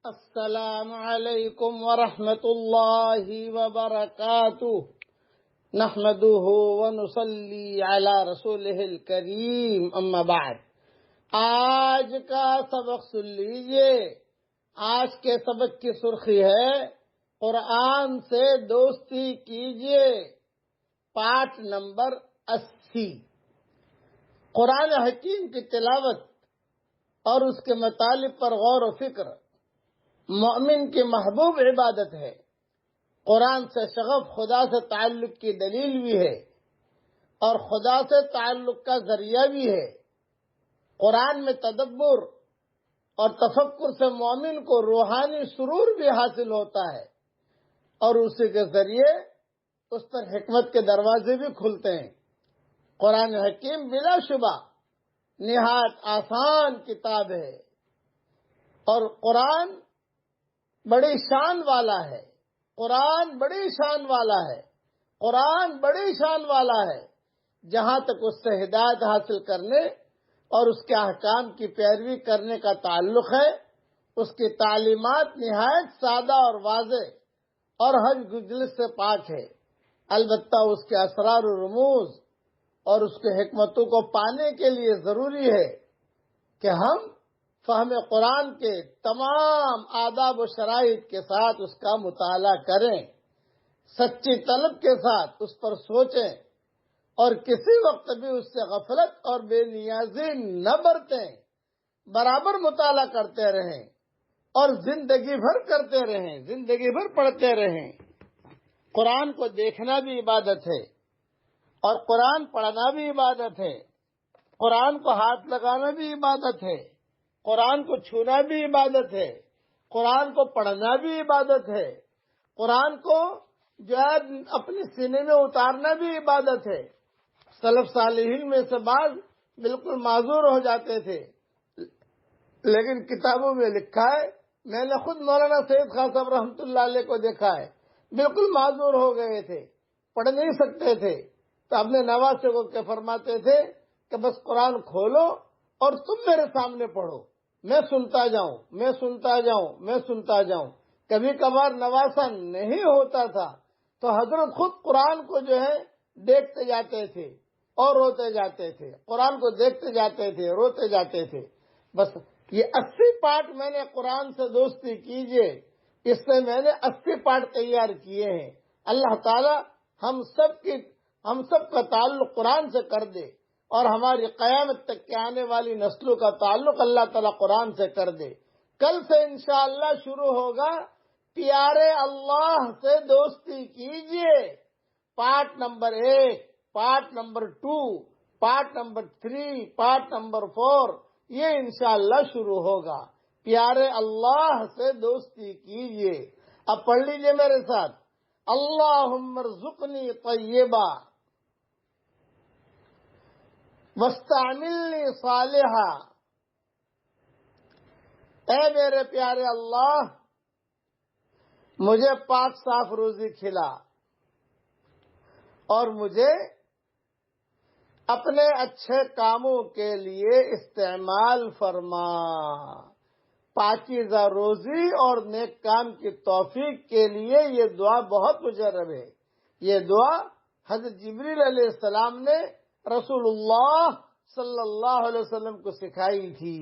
السلام علیکم ورحمۃ اللہ وبرکاتہ نحمده ونصلی علی رسولہ الکریم اما بعد۔ آج کا سبق سن لیجئے۔ آج کے سبق کی سرخی ہے قرآن سے دوستی کیجئے، پارٹ نمبر 80۔ قرآن حکیم کی تلاوت اور اس کے مطالب پر غور و فکر مومن کی محبوب عبادت ہے۔ قرآن سے شغف خدا سے تعلق کی دلیل بھی ہے اور خدا سے تعلق کا ذریعہ بھی ہے۔ قرآن میں تدبر اور تفکر سے مومن کو روحانی سرور بھی حاصل ہوتا ہے اور اسی کے ذریعے اس پر حکمت کے دروازے بھی کھلتے ہیں۔ قرآن حکیم بلا شبہ نہایت آسان کتاب ہے اور قرآن بڑی شان والا ہے۔ قرآن بڑی شان والا ہے۔ قرآن بڑی شان والا ہے۔ جہاں تک اس سے ہدایت حاصل کرنے اور اس کے احکام کی پیروی کرنے کا تعلق ہے، اس کی تعلیمات نہایت سادہ اور واضح اور حج گزلت سے پاک ہے۔ البتہ اس کے اسرار و رموز اور اس کے حکمتوں کو پانے کے لیے ضروری ہے کہ ہم فہم قرآن کے تمام آداب و شرائط کے ساتھ اس کا مطالعہ کریں، سچی طلب کے ساتھ اس پر سوچیں اور کسی وقت بھی اس سے غفلت اور بے نیازی نہ برتیں۔ برابر مطالعہ کرتے رہیں اور زندگی بھر کرتے رہیں، زندگی بھر پڑھتے رہیں۔ قرآن کو دیکھنا بھی عبادت ہے اور قرآن پڑھنا بھی عبادت ہے۔ قرآن کو ہاتھ لگانا بھی عبادت ہے، قرآن کو چھونا بھی عبادت ہے، قرآن کو پڑھنا بھی عبادت ہے، قرآن کو جو ہے اپنے سینے میں اتارنا بھی عبادت ہے۔ سلف صالحین میں سے بعض بالکل معذور ہو جاتے تھے، لیکن کتابوں میں لکھا ہے، میں نے خود مولانا سید خان صاحب رحمۃ اللہ علیہ کو دیکھا ہے، بالکل معذور ہو گئے تھے، پڑھ نہیں سکتے تھے، تو اپنے نواسے کو کیا فرماتے تھے کہ بس قرآن کھولو اور تم میرے سامنے پڑھو، میں سنتا جاؤں، میں سنتا جاؤں، میں سنتا جاؤں۔ کبھی کبھار نواسا نہیں ہوتا تھا تو حضرت خود قرآن کو جو ہے دیکھتے جاتے تھے اور روتے جاتے تھے، قرآن کو دیکھتے جاتے تھے، روتے جاتے تھے۔ بس یہ 80 پارٹ میں نے قرآن سے دوستی کیجئے، اس سے میں نے 80 پارٹ تیار کیے ہیں۔ اللہ تعالی ہم سب کا تعلق قرآن سے کر دے اور ہماری قیامت تک کے آنے والی نسلوں کا تعلق اللہ تعالیٰ قرآن سے کر دے۔ کل سے انشاءاللہ شروع ہوگا پیارے اللہ سے دوستی کیجئے، part number 1، part number 2، part number 3، part number 4، یہ انشاءاللہ شروع ہوگا۔ پیارے اللہ سے دوستی کیجئے۔ اب پڑھ لیجئے میرے ساتھ، اللہم ارزقنی طیبا واستعملنی صالحا۔ اے میرے پیارے اللہ، مجھے پاک صاف روزی کھلا اور مجھے اپنے اچھے کاموں کے لیے استعمال فرما۔ پاکیزہ روزی اور نیک کام کی توفیق کے لیے یہ دعا بہت مجرب ہے۔ یہ دعا حضرت جبریل علیہ السلام نے رسول اللہ صلی اللہ علیہ وسلم کو سکھائی تھی۔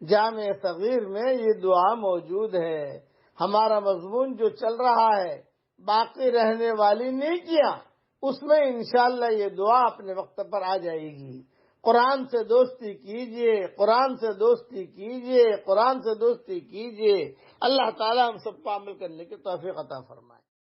جامع صغیر میں یہ دعا موجود ہے۔ ہمارا مضمون جو چل رہا ہے باقی رہنے والی نیکیاں، اس میں انشاءاللہ یہ دعا اپنے وقت پر آ جائے گی۔ قرآن سے دوستی کیجئے، قرآن سے دوستی کیجئے، قرآن سے دوستی کیجئے۔ اللہ تعالی ہم سب کو عمل کرنے کی توفیق عطا فرمائے۔